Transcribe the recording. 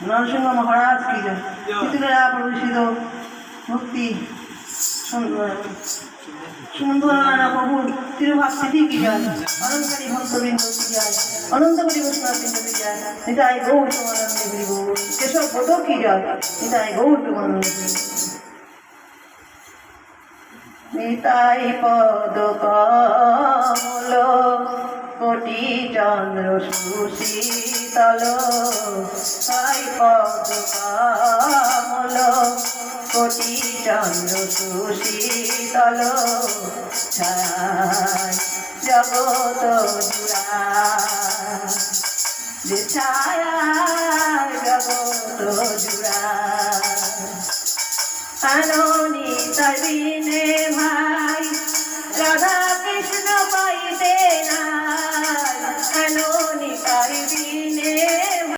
নরসিংহ মহারাজ কি জয়। পিতৃরা প্রবেশিত ভক্তি সুন্দর প্রভুর তিরুভাব তিথি কি যায়। অনন্তকারী ভক্তবৃন্দ কি যায়। অনন্তকারী বৈষ্ণববৃন্দ কি যায়। নিতাই গৌর প্রেমানন্দে হরি বল। কেশব বোধ কি যায়। নিতাই গৌর প্রেমানন্দে হরি বল। নিতাই পদ কমল কোটি চন্দ্র সুশীতল। নিতাই পদ কমল কোটি চন্দ্র সুশীতল। ছায় জগত জুড়া যে ছায়া জগত জুড়া। আননি তাই বিনে